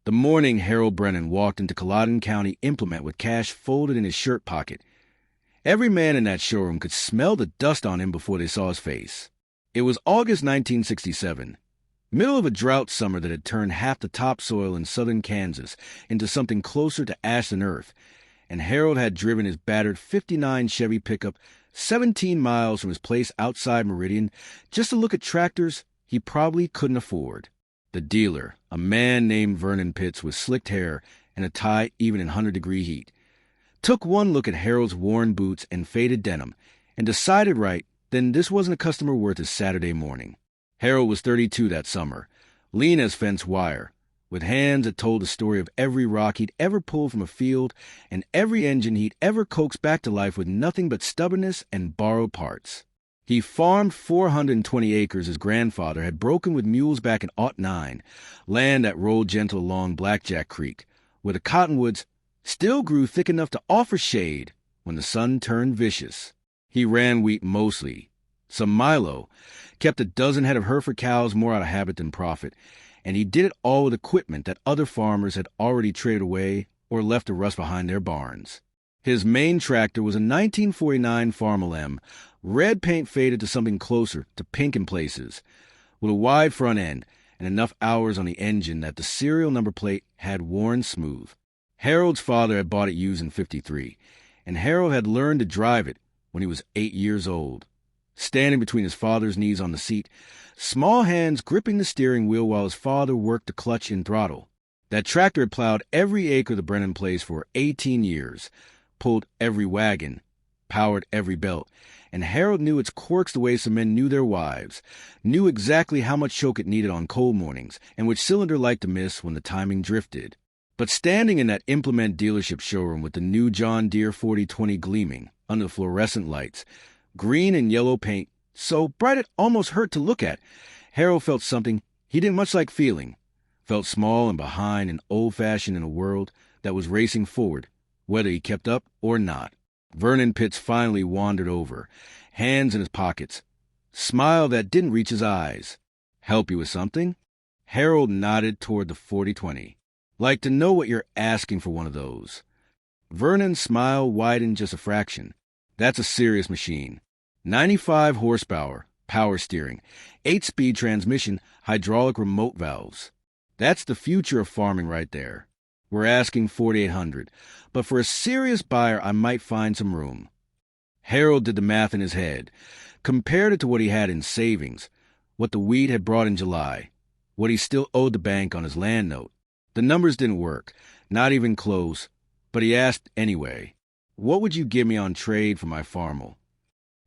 The morning Harold Brennan walked into Culloden County Implement with cash folded in his shirt pocket. Every man in that showroom could smell the dust on him before they saw his face. It was August 1967, middle of a drought summer that had turned half the topsoil in southern Kansas into something closer to ash than earth, and Harold had driven his battered '59 Chevy pickup 17 miles from his place outside Meridian just to look at tractors he probably couldn't afford. The dealer, a man named Vernon Pitts with slicked hair and a tie even in 100-degree heat, took one look at Harold's worn boots and faded denim and decided right then this wasn't a customer worth his Saturday morning. Harold was 32 that summer, lean as fence wire, with hands that told the story of every rock he'd ever pulled from a field and every engine he'd ever coaxed back to life with nothing but stubbornness and borrowed parts. He farmed 420 acres his grandfather had broken with mules back in '09, land that rolled gentle along Blackjack Creek, where the cottonwoods still grew thick enough to offer shade when the sun turned vicious. He ran wheat mostly, some milo, kept a dozen head of Hereford cows more out of habit than profit, and he did it all with equipment that other farmers had already traded away or left to rust behind their barns. His main tractor was a 1949 Farmall M, red paint faded to something closer to pink in places, with a wide front end and enough hours on the engine that the serial number plate had worn smooth. Harold's father had bought it used in '53, and Harold had learned to drive it when he was 8 years old. Standing between his father's knees on the seat, small hands gripping the steering wheel while his father worked the clutch and throttle. That tractor had plowed every acre of the Brennan place for 18 years, pulled every wagon, powered every belt, and Harold knew its quirks the way some men knew their wives, knew exactly how much choke it needed on cold mornings, and which cylinder light to miss when the timing drifted. But standing in that implement dealership showroom with the new John Deere 4020 gleaming under the fluorescent lights, green and yellow paint, so bright it almost hurt to look at, Harold felt something he didn't much like feeling, felt small and behind and old-fashioned in a world that was racing forward, whether he kept up or not. Vernon Pitts finally wandered over, hands in his pockets, smile that didn't reach his eyes. "Help you with something?" Harold nodded toward the 4020. "Like to know what you're asking for one of those." Vernon's smile widened just a fraction. "That's a serious machine. 95 horsepower, power steering, 8-speed transmission, hydraulic remote valves. That's the future of farming right there. We're asking $4,800, but for a serious buyer, I might find some room." Harold did the math in his head, compared it to what he had in savings, what the wheat had brought in July, what he still owed the bank on his land note. The numbers didn't work, not even close, but he asked anyway, "What would you give me on trade for my Farmall?"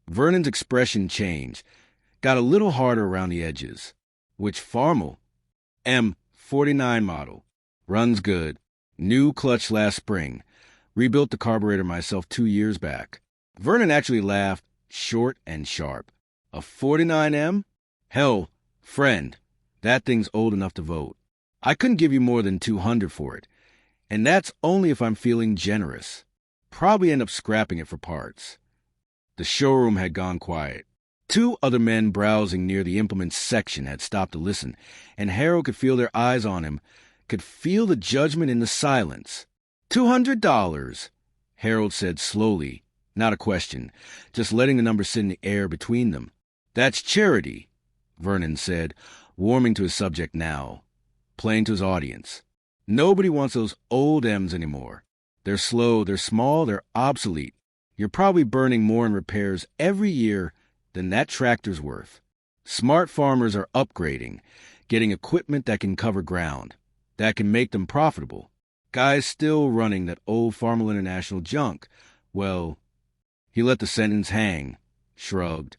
Vernon's expression changed, got a little harder around the edges. "Which Farmall?" "M49 model. Runs good. New clutch last spring. Rebuilt the carburetor myself 2 years back." Vernon actually laughed, short and sharp. "A 49M? Hell, friend, that thing's old enough to vote. I couldn't give you more than $200 for it, and that's only if I'm feeling generous. Probably end up scrapping it for parts." The showroom had gone quiet. 2 other men browsing near the implements section had stopped to listen, and Harold could feel their eyes on him, could feel the judgment in the silence. $200, Harold said slowly, not a question, just letting the number sit in the air between them. "That's charity," Vernon said, warming to his subject now, playing to his audience. "Nobody wants those old M's anymore. They're slow, they're small, they're obsolete. You're probably burning more in repairs every year than that tractor's worth. Smart farmers are upgrading, getting equipment that can cover ground, that can make them profitable. Guys still running that old Farmall International junk, well," he let the sentence hang, shrugged.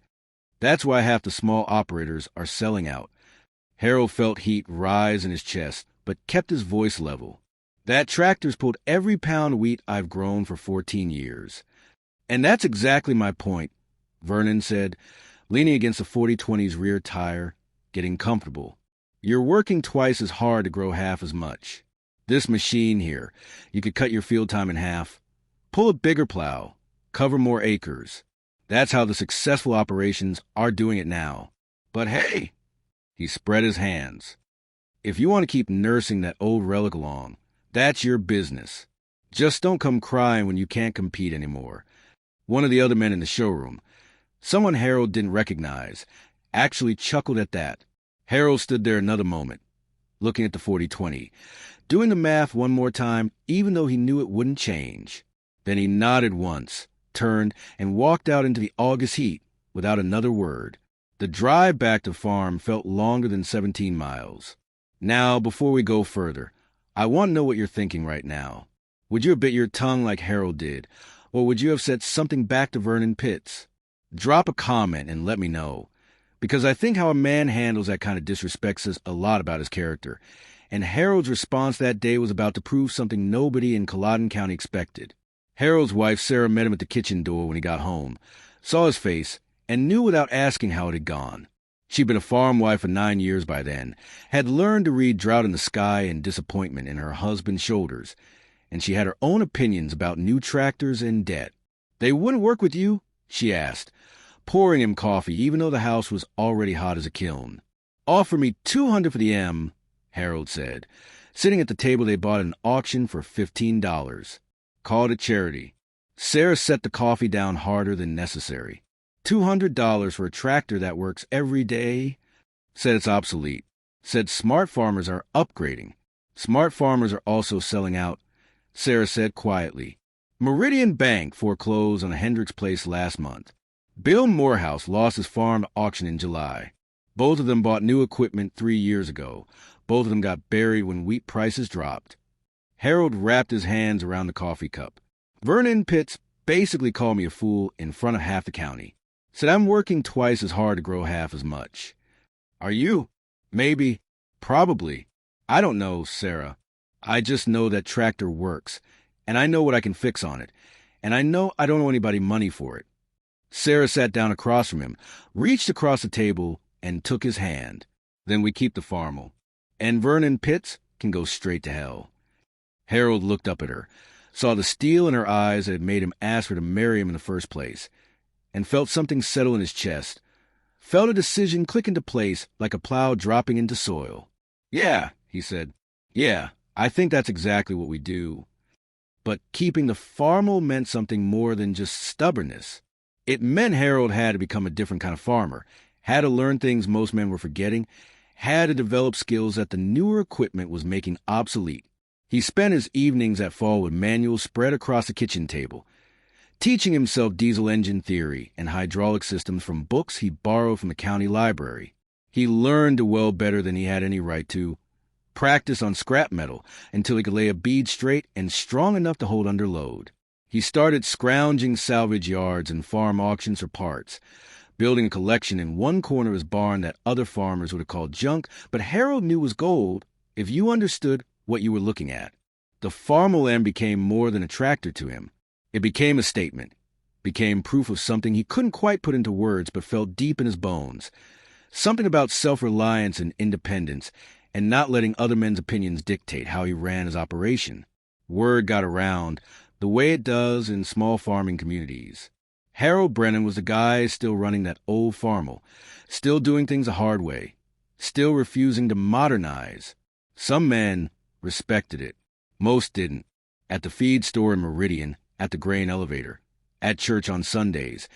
"That's why half the small operators are selling out." Harold felt heat rise in his chest, but kept his voice level. "That tractor's pulled every pound of wheat I've grown for 14 years. And that's exactly my point," Vernon said, leaning against the 4020's rear tire, getting comfortable. "You're working twice as hard to grow half as much. This machine here, you could cut your field time in half, pull a bigger plow, cover more acres. That's how the successful operations are doing it now. But hey," he spread his hands, If you want to keep nursing that old relic along, that's your business. Just don't come crying when you can't compete anymore. One of the other men in the showroom, someone Harold didn't recognize, actually chuckled at that. Harold stood there another moment, looking at the 40-20, doing the math one more time, even though he knew it wouldn't change. Then he nodded once, turned, and walked out into the August heat without another word. The drive back to farm felt longer than 17 miles. Now, before we go further, I want to know what you're thinking right now. Would you have bit your tongue like Harold did, or would you have said something back to Vernon Pitts? Drop a comment and let me know, because I think how a man handles that kind of disrespect says a lot about his character, and Harold's response that day was about to prove something nobody in Culloden County expected. Harold's wife, Sarah, met him at the kitchen door when he got home, saw his face, and knew without asking how it had gone. She'd been a farm wife for 9 years by then, had learned to read drought in the sky and disappointment in her husband's shoulders, and she had her own opinions about new tractors and debt. They wouldn't work with you? She asked, pouring him coffee even though the house was already hot as a kiln. Offer me $200 for the M, Harold said, sitting at the table they bought at an auction for $15. Call it charity. Sarah set the coffee down harder than necessary. $200 for a tractor that works every day? Said it's obsolete. Said smart farmers are upgrading. Smart farmers are also selling out, Sarah said quietly. Meridian Bank foreclosed on a Hendricks place last month. Bill Morehouse lost his farm to auction in July. Both of them bought new equipment 3 years ago. Both of them got buried when wheat prices dropped. Harold wrapped his hands around the coffee cup. Vernon Pitts basically called me a fool in front of half the county. Said I'm working twice as hard to grow half as much. Are you? Maybe. Probably. I don't know, Sarah. I just know that tractor works, and I know what I can fix on it, and I know I don't owe anybody money for it. Sarah sat down across from him, reached across the table, and took his hand. Then we keep the Farmall, and Vernon Pitts can go straight to hell. Harold looked up at her, saw the steel in her eyes that had made him ask her to marry him in the first place, and felt something settle in his chest, felt a decision click into place like a plow dropping into soil. Yeah, he said. Yeah, I think that's exactly what we do. But keeping the Farmall meant something more than just stubbornness. It meant Harold had to become a different kind of farmer, had to learn things most men were forgetting, had to develop skills that the newer equipment was making obsolete. He spent his evenings at fall with manuals spread across the kitchen table, teaching himself diesel engine theory and hydraulic systems from books he borrowed from the county library. He learned to weld better than he had any right to, practice on scrap metal until he could lay a bead straight and strong enough to hold under load. He started scrounging salvage yards and farm auctions for parts, building a collection in one corner of his barn that other farmers would have called junk, but Harold knew was gold if you understood what you were looking at. The Farmall M became more than a tractor to him. It became a statement, became proof of something he couldn't quite put into words but felt deep in his bones, something about self-reliance and independence, and not letting other men's opinions dictate how he ran his operation. Word got around, the way it does in small farming communities. Harold Brennan was the guy still running that old Farmall, still doing things the hard way, still refusing to modernize. Some men respected it. Most didn't. At the feed store in Meridian, at the grain elevator, at church on Sundays,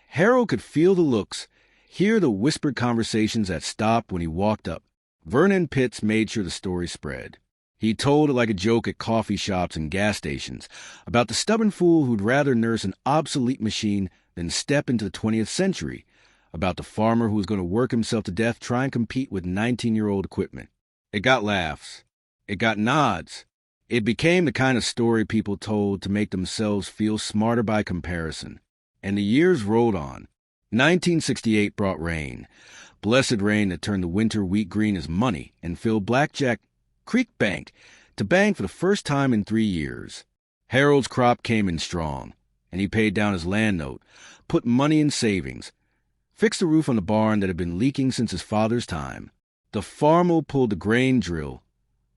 Harold could feel the looks, hear the whispered conversations that stopped when he walked up. Vernon Pitts made sure the story spread. He told it like a joke at coffee shops and gas stations about the stubborn fool who'd rather nurse an obsolete machine than step into the 20th century, about the farmer who was going to work himself to death trying to compete with 19-year-old equipment. It got laughs. It got nods. It became the kind of story people told to make themselves feel smarter by comparison. And the years rolled on. 1968 brought rain. Blessed rain that turned the winter wheat green as money and filled Blackjack Creek Bank to bank for the first time in 3 years. Harold's crop came in strong, and he paid down his land note, put money in savings, fixed the roof on the barn that had been leaking since his father's time. The Farmall pulled the grain drill,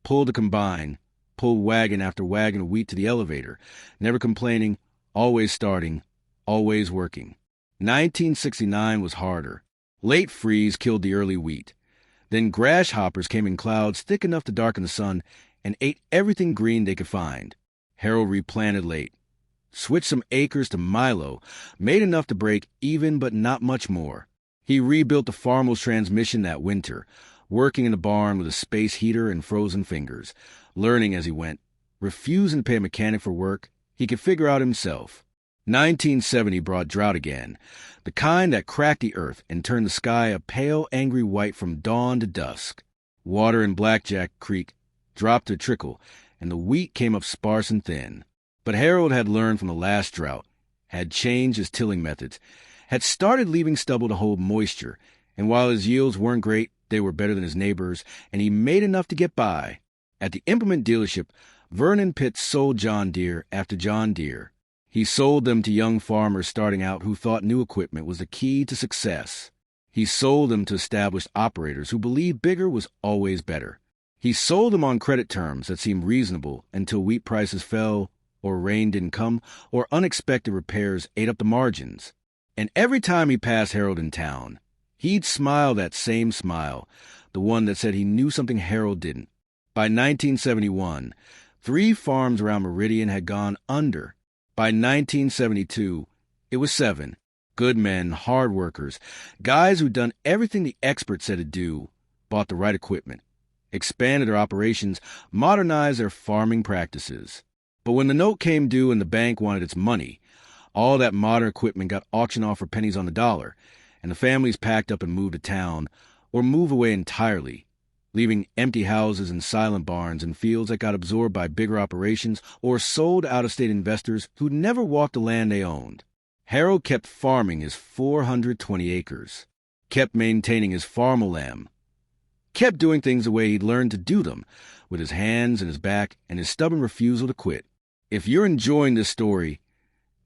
pulled the combine, pulled wagon after wagon of wheat to the elevator, never complaining, always starting, always working. 1969 was harder. Late freeze killed the early wheat. Then grasshoppers came in clouds thick enough to darken the sun and ate everything green they could find. Harold replanted late, switched some acres to milo, made enough to break even but not much more. He rebuilt the Farmall's transmission that winter, working in the barn with a space heater and frozen fingers, learning as he went, refusing to pay a mechanic for work he could figure out himself. 1970 brought drought again, the kind that cracked the earth and turned the sky a pale, angry white from dawn to dusk. Water in Blackjack Creek dropped to a trickle, and the wheat came up sparse and thin. But Harold had learned from the last drought, had changed his tilling methods, had started leaving stubble to hold moisture, and while his yields weren't great, they were better than his neighbors, and he made enough to get by. At the implement dealership, Vernon Pitts sold John Deere after John Deere. He sold them to young farmers starting out who thought new equipment was the key to success. He sold them to established operators who believed bigger was always better. He sold them on credit terms that seemed reasonable until wheat prices fell, or rain didn't come, or unexpected repairs ate up the margins. And every time he passed Harold in town, he'd smile that same smile, the one that said he knew something Harold didn't. By 1971, 3 farms around Meridian had gone under. By 1972, it was 7. Good men, hard workers, guys who'd done everything the experts said to do, bought the right equipment, expanded their operations, modernized their farming practices. But when the note came due and the bank wanted its money, all that modern equipment got auctioned off for pennies on the dollar, and the families packed up and moved to town, or moved away entirely, leaving empty houses and silent barns and fields that got absorbed by bigger operations or sold out-of-state investors who'd never walked the land they owned. Harold kept farming his 420 acres, kept maintaining his Farmall, kept doing things the way he'd learned to do them, with his hands and his back and his stubborn refusal to quit. If you're enjoying this story,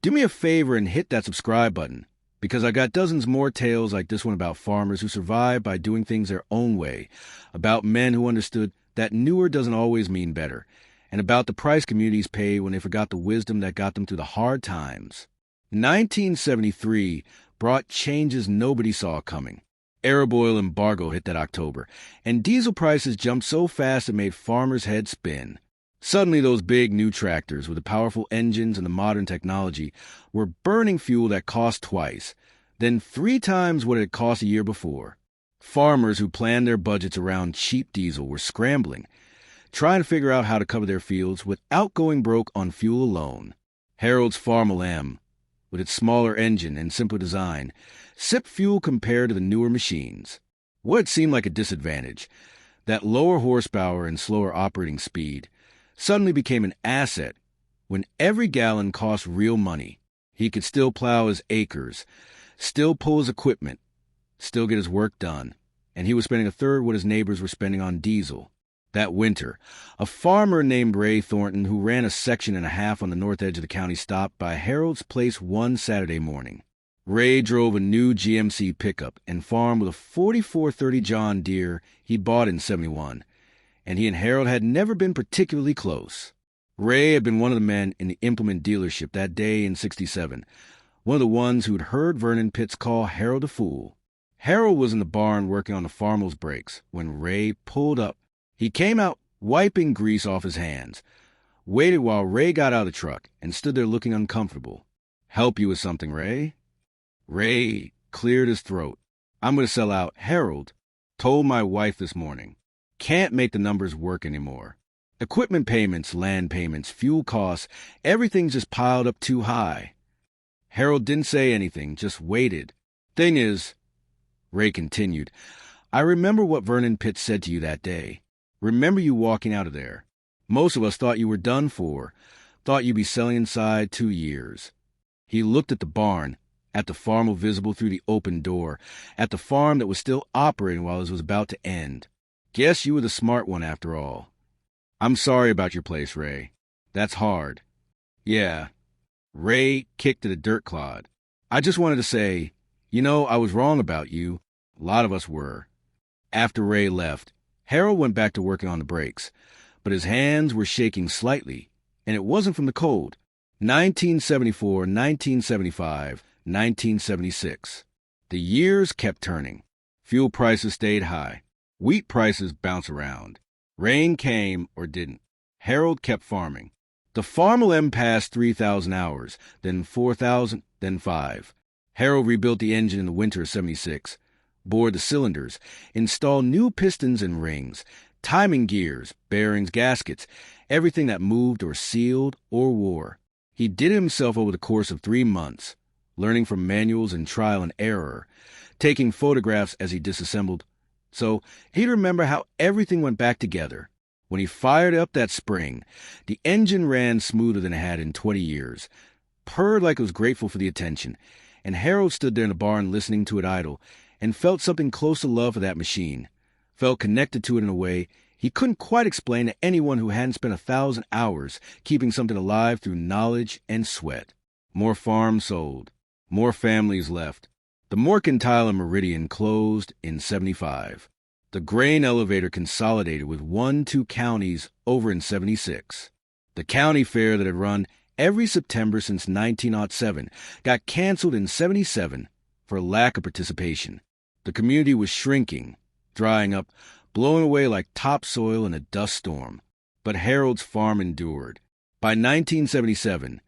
do me a favor and hit that subscribe button, because I got dozens more tales like this one about farmers who survived by doing things their own way, about men who understood that newer doesn't always mean better, and about the price communities paid when they forgot the wisdom that got them through the hard times. 1973 brought changes nobody saw coming. Arab oil embargo hit that October, and diesel prices jumped so fast it made farmers' heads spin. Suddenly, those big new tractors with the powerful engines and the modern technology were burning fuel that cost twice, then 3 times what it had cost a year before. Farmers who planned their budgets around cheap diesel were scrambling, trying to figure out how to cover their fields without going broke on fuel alone. Harold's Farmall, with its smaller engine and simpler design, sipped fuel compared to the newer machines. What had seemed like a disadvantage, that lower horsepower and slower operating speed, suddenly became an asset when every gallon cost real money. He could still plow his acres, still pull his equipment, still get his work done, and he was spending a third what his neighbors were spending on diesel. That winter, a farmer named Ray Thornton, who ran a section and a half on the north edge of the county, stopped by Harold's place one Saturday morning. Ray drove a new GMC pickup and farmed with a 4430 John Deere he bought in '71. And he and Harold had never been particularly close. Ray had been one of the men in the implement dealership that day in '67, one of the ones who'd heard Vernon Pitts call Harold a fool. Harold was in the barn working on the Farmall's brakes when Ray pulled up. He came out wiping grease off his hands, waited while Ray got out of the truck, and stood there looking uncomfortable. "Help you with something, Ray?" Ray cleared his throat. "I'm going to sell out. Harold told my wife this morning. Can't make the numbers work anymore. Equipment payments, land payments, fuel costs, everything's just piled up too high." Harold didn't say anything, just waited. "Thing is," Ray continued, "I remember what Vernon Pitts said to you that day. Remember you walking out of there. Most of us thought you were done for, thought you'd be selling inside 2 years." He looked at the barn, at the Farmall visible through the open door, at the farm that was still operating while it was about to end. "Guess you were the smart one after all. I'm sorry about your place, Ray. That's hard." "Yeah." Ray kicked at a dirt clod. "I just wanted to say, I was wrong about you. A lot of us were." After Ray left, Harold went back to working on the brakes, but his hands were shaking slightly, and it wasn't from the cold. 1974, 1975, 1976. The years kept turning. Fuel prices stayed high. Wheat prices bounce around. Rain came or didn't. Harold kept farming. The Farmall M passed 3,000 hours, then 4,000, then 5. Harold rebuilt the engine in the winter of '76, bored the cylinders, installed new pistons and rings, timing gears, bearings, gaskets, everything that moved or sealed or wore. He did it himself over the course of 3 months, learning from manuals and trial and error, taking photographs as he disassembled, so he'd remember how everything went back together. When he fired up that spring, the engine ran smoother than it had in 20 years, purred like it was grateful for the attention, and Harold stood there in the barn listening to it idle and felt something close to love for that machine, felt connected to it in a way he couldn't quite explain to anyone who hadn't spent 1,000 hours keeping something alive through knowledge and sweat. More farms sold. More families left. The Mercantile and Meridian closed in '75. The grain elevator consolidated with 2 counties over in '76. The county fair that had run every September since 1907 got canceled in '77 for lack of participation. The community was shrinking, drying up, blowing away like topsoil in a dust storm. But Harold's farm endured. By 1977,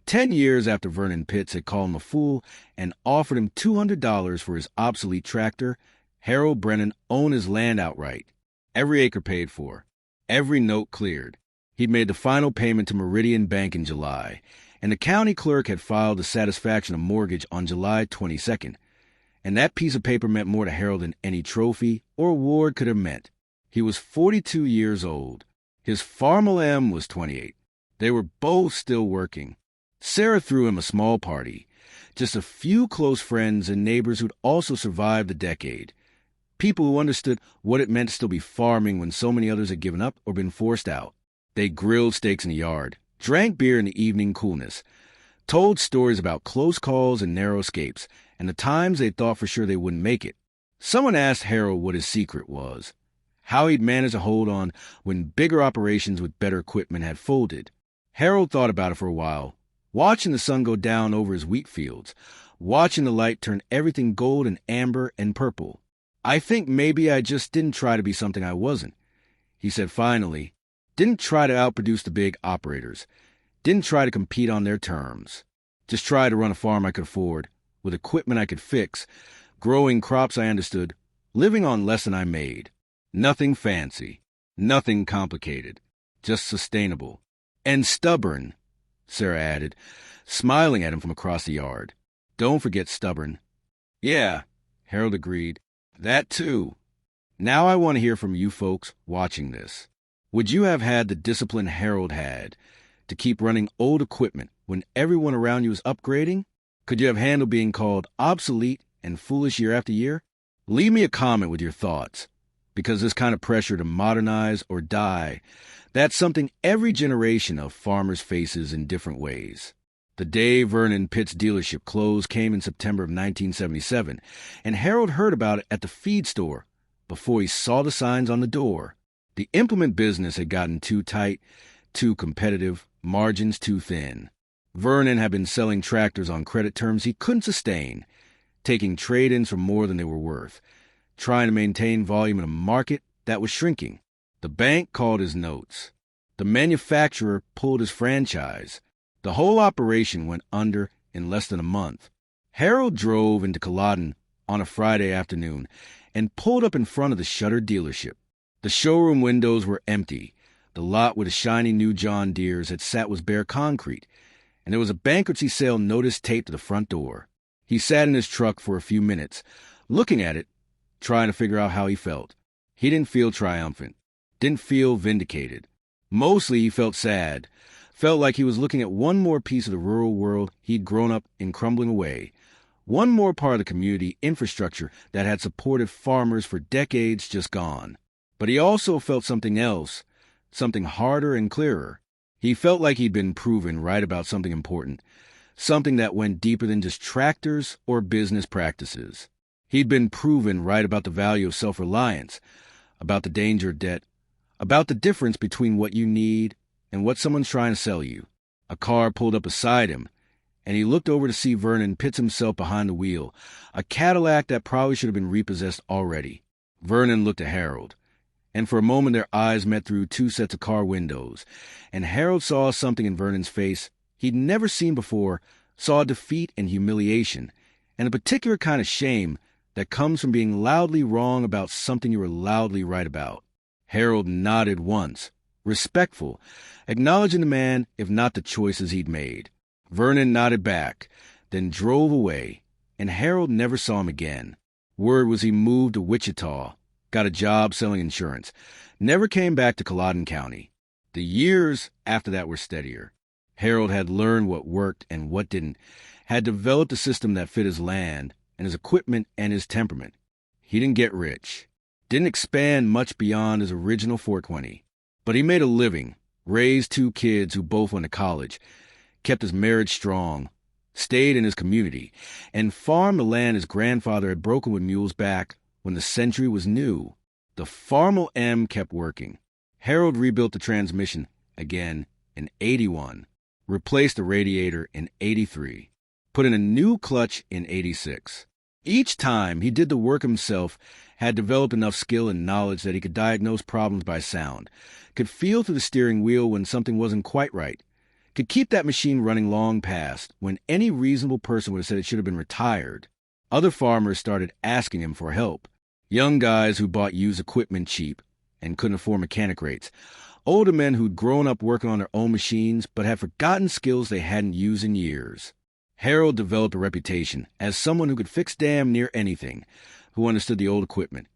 10 years after Vernon Pitts had called him a fool and offered him $200 for his obsolete tractor, Harold Brennan owned his land outright. Every acre paid for. Every note cleared. He'd made the final payment to Meridian Bank in July, and the county clerk had filed the satisfaction of mortgage on July 22nd. And that piece of paper meant more to Harold than any trophy or award could have meant. He was 42 years old. His Farmall M was 28. They were both still working. Sarah threw him a small party, just a few close friends and neighbors who'd also survived the decade, people who understood what it meant to still be farming when so many others had given up or been forced out. They grilled steaks in the yard, drank beer in the evening coolness, told stories about close calls and narrow escapes, and the times they thought for sure they wouldn't make it. Someone asked Harold what his secret was, how he'd managed to hold on when bigger operations with better equipment had folded. Harold thought about it for a while, watching the sun go down over his wheat fields, watching the light turn everything gold and amber and purple. I think maybe I just didn't try to be something I wasn't, he said finally. Didn't try to outproduce the big operators. Didn't try to compete on their terms. Just tried to run a farm I could afford, with equipment I could fix, growing crops I understood, living on less than I made. Nothing fancy. Nothing complicated. Just sustainable. And stubborn, Sarah added, smiling at him from across the yard. Don't forget stubborn. Yeah, Harold agreed. That too. Now I want to hear from you folks watching this. Would you have had the discipline Harold had to keep running old equipment when everyone around you is upgrading? Could you have handled being called obsolete and foolish year after year? Leave me a comment with your thoughts, because this kind of pressure to modernize or die, that's something every generation of farmers faces in different ways. The day Vernon Pitts' dealership closed came in September of 1977, and Harold heard about it at the feed store before he saw the signs on the door. The implement business had gotten too tight, too competitive, margins too thin. Vernon had been selling tractors on credit terms he couldn't sustain, taking trade-ins for more than they were worth, trying to maintain volume in a market that was shrinking. The bank called his notes. The manufacturer pulled his franchise. The whole operation went under in less than a month. Harold drove into Culloden on a Friday afternoon and pulled up in front of the shuttered dealership. The showroom windows were empty. The lot with the shiny new John Deeres had sat was bare concrete, and there was a bankruptcy sale notice taped to the front door. He sat in his truck for a few minutes, looking at it, trying to figure out how he felt. He didn't feel triumphant, didn't feel vindicated. Mostly he felt sad, felt like he was looking at one more piece of the rural world he'd grown up in crumbling away, one more part of the community infrastructure that had supported farmers for decades just gone. But he also felt something else, something harder and clearer. He felt like he'd been proven right about something important, something that went deeper than just tractors or business practices. He'd been proven right about the value of self-reliance, about the danger of debt, about the difference between what you need and what someone's trying to sell you. A car pulled up beside him, and he looked over to see Vernon Pitts himself behind the wheel, a Cadillac that probably should have been repossessed already. Vernon looked at Harold, and for a moment their eyes met through two sets of car windows, and Harold saw something in Vernon's face he'd never seen before, saw defeat and humiliation, and a particular kind of shame that comes from being loudly wrong about something you were loudly right about. Harold nodded once, respectful, acknowledging the man, if not the choices he'd made. Vernon nodded back, then drove away, and Harold never saw him again. Word was he moved to Wichita, got a job selling insurance, never came back to Culloden County. The years after that were steadier. Harold had learned what worked and what didn't, had developed a system that fit his land and his equipment and his temperament. He didn't get rich, didn't expand much beyond his original 420, but he made a living, raised two kids who both went to college, kept his marriage strong, stayed in his community, and farmed the land his grandfather had broken with mules back when the century was new. The Farmall M kept working. Harold rebuilt the transmission again in 81, replaced the radiator in 83, put in a new clutch in 86. Each time he did the work himself, had developed enough skill and knowledge that he could diagnose problems by sound, could feel through the steering wheel when something wasn't quite right, could keep that machine running long past when any reasonable person would have said it should have been retired. Other farmers started asking him for help. Young guys who bought used equipment cheap and couldn't afford mechanic rates. Older men who'd grown up working on their own machines but had forgotten skills they hadn't used in years. Harold developed a reputation as someone who could fix damn near anything, who understood the old equipment,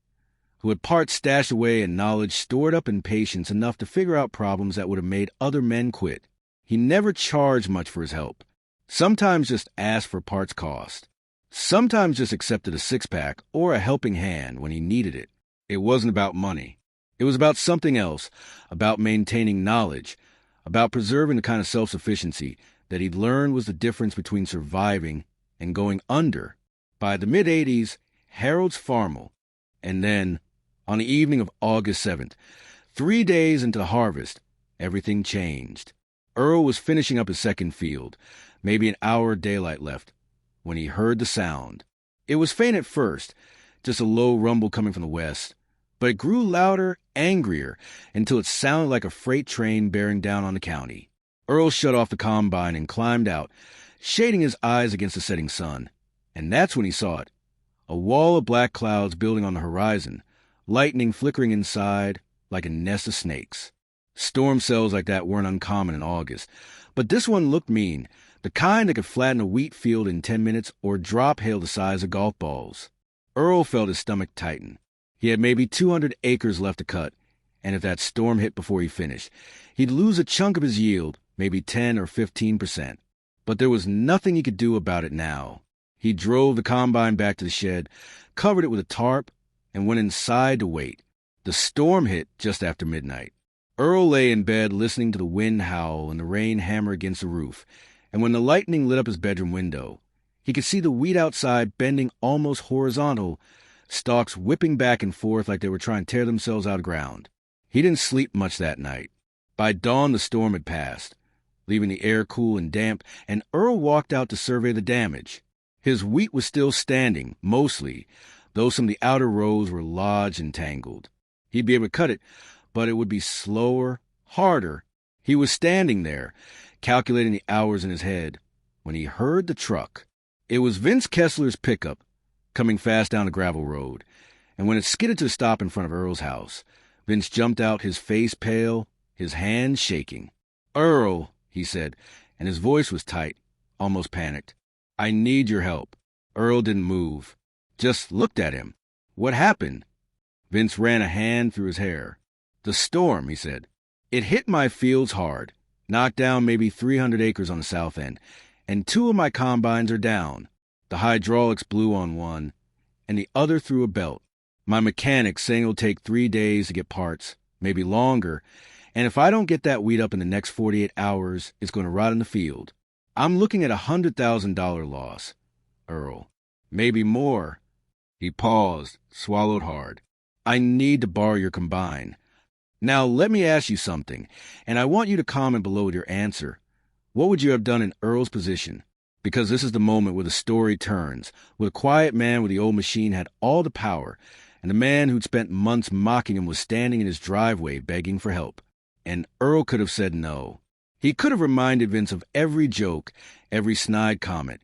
who had parts stashed away and knowledge stored up in patience enough to figure out problems that would have made other men quit. He never charged much for his help. Sometimes just asked for parts cost. Sometimes just accepted a six-pack or a helping hand when he needed it. It wasn't about money. It was about something else, about maintaining knowledge, about preserving the kind of self-sufficiency that he'd learned was the difference between surviving and going under. By the mid-'80s, Harold's Farmall, and then, on the evening of August 7th, 3 days into the harvest, everything changed. Earl was finishing up his second field, maybe an hour of daylight left, when he heard the sound. It was faint at first, just a low rumble coming from the west, but it grew louder, angrier, until it sounded like a freight train bearing down on the county. Earl shut off the combine and climbed out, shading his eyes against the setting sun. And that's when he saw it. A wall of black clouds building on the horizon, lightning flickering inside like a nest of snakes. Storm cells like that weren't uncommon in August, but this one looked mean, the kind that could flatten a wheat field in 10 minutes or drop hail the size of golf balls. Earl felt his stomach tighten. He had maybe 200 acres left to cut, and if that storm hit before he finished, he'd lose a chunk of his yield, maybe 10 or 15%. But there was nothing he could do about it now. He drove the combine back to the shed, covered it with a tarp, and went inside to wait. The storm hit just after midnight. Earl lay in bed listening to the wind howl and the rain hammer against the roof, and when the lightning lit up his bedroom window, he could see the wheat outside bending almost horizontal, stalks whipping back and forth like they were trying to tear themselves out of ground. He didn't sleep much that night. By dawn, the storm had passed, leaving the air cool and damp, and Earl walked out to survey the damage. His wheat was still standing, mostly, though some of the outer rows were lodged and tangled. He'd be able to cut it, but it would be slower, harder. He was standing there, calculating the hours in his head, when he heard the truck. It was Vince Kessler's pickup, coming fast down the gravel road, and when it skidded to a stop in front of Earl's house, Vince jumped out, his face pale, his hands shaking. "Earl," he said, and his voice was tight, almost panicked. "I need your help." Earl didn't move, just looked at him. "What happened?" Vince ran a hand through his hair. "The storm," he said. "It hit my fields hard, knocked down maybe 300 acres on the south end, and 2 of my combines are down. The hydraulics blew on one, and the other through a belt. My mechanic's saying it'll take 3 days to get parts, maybe longer, and if I don't get that wheat up in the next 48 hours, it's going to rot in the field. I'm looking at $100,000 loss, Earl. Maybe more." He paused, swallowed hard. "I need to borrow your combine. Now let me ask you something, and I want you to comment below with your answer. What would you have done in Earl's position? Because this is the moment where the story turns, where the quiet man with the old machine had all the power, and the man who'd spent months mocking him was standing in his driveway begging for help. And Earl could have said no. He could have reminded Vince of every joke, every snide comment,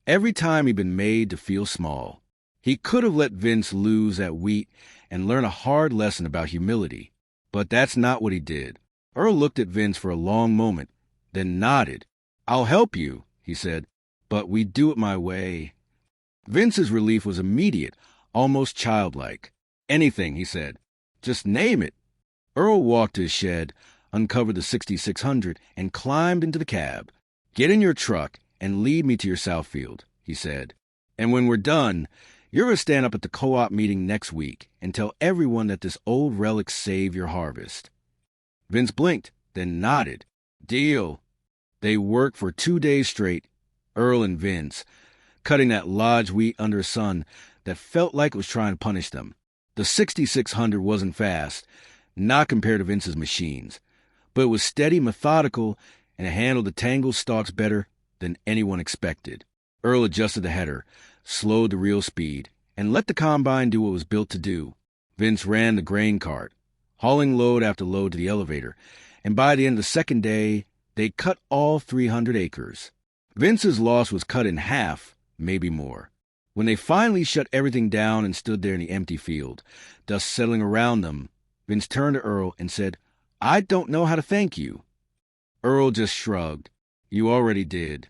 every time he'd been made to feel small. He could have let Vince lose at wheat and learn a hard lesson about humility. But that's not what he did. Earl looked at Vince for a long moment, then nodded. "I'll help you," he said, "but we do it my way." Vince's relief was immediate, almost childlike. "Anything," he said. "Just name it." Earl walked to his shed, uncovered the 6600, and climbed into the cab. "Get in your truck and lead me to your Southfield," he said. "And when we're done, you're going to stand up at the co-op meeting next week and tell everyone that this old relic saved your harvest." Vince blinked, then nodded. "Deal." They worked for 2 days straight, Earl and Vince, cutting that lodge wheat under a sun that felt like it was trying to punish them. The 6600 wasn't fast, not compared to Vince's machines, but it was steady, methodical, and it handled the tangled stalks better than anyone expected. Earl adjusted the header, slowed the reel speed, and let the combine do what it was built to do. Vince ran the grain cart, hauling load after load to the elevator, and by the end of the second day, they cut all 300 acres. Vince's loss was cut in half, maybe more. When they finally shut everything down and stood there in the empty field, dust settling around them, Vince turned to Earl and said, "I don't know how to thank you." Earl just shrugged. "You already did."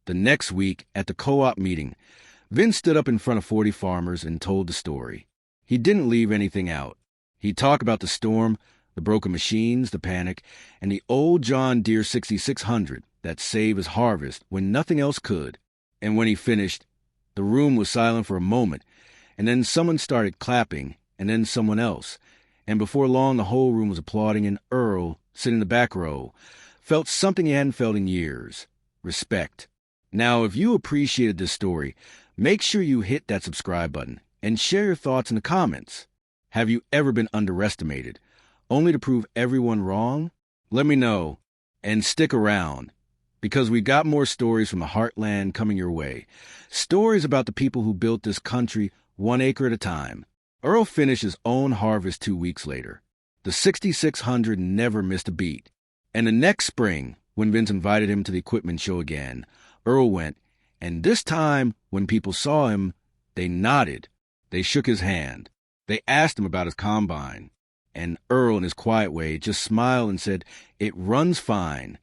The next week, at the co-op meeting, Vince stood up in front of 40 farmers and told the story. He didn't leave anything out. He talked about the storm, the broken machines, the panic, and the old John Deere 6600 that saved his harvest when nothing else could. And when he finished, the room was silent for a moment, and then someone started clapping, and then someone else. And before long, the whole room was applauding, and Earl, sitting in the back row, felt something he hadn't felt in years: respect. Now, if you appreciated this story, make sure you hit that subscribe button and share your thoughts in the comments. Have you ever been underestimated, only to prove everyone wrong? Let me know, and stick around, because we got more stories from the heartland coming your way. Stories about the people who built this country 1 acre at a time. Earl finished his own harvest 2 weeks later. The 6600 never missed a beat. And the next spring, when Vince invited him to the equipment show again, Earl went, and this time, when people saw him, they nodded. They shook his hand. They asked him about his combine. And Earl, in his quiet way, just smiled and said, "It runs fine."